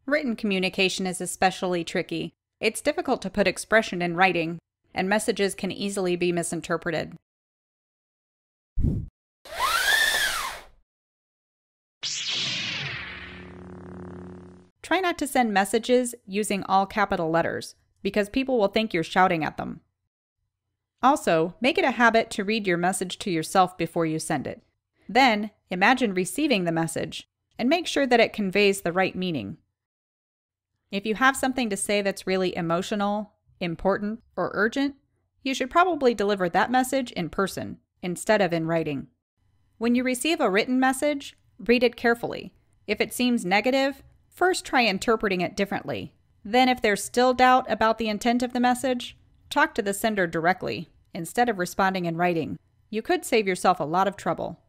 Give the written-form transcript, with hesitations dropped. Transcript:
Written communication is especially tricky. It's difficult to put expression in writing, and messages can easily be misinterpreted. Try not to send messages using all capital letters, because people will think you're shouting at them. Also, make it a habit to read your message to yourself before you send it. Then, imagine receiving the message, and make sure that it conveys the right meaning. If you have something to say that's really emotional, important, or urgent, you should probably deliver that message in person, instead of in writing. When you receive a written message, read it carefully. If it seems negative, first try interpreting it differently. Then, if there's still doubt about the intent of the message, talk to the sender directly, instead of responding in writing. You could save yourself a lot of trouble.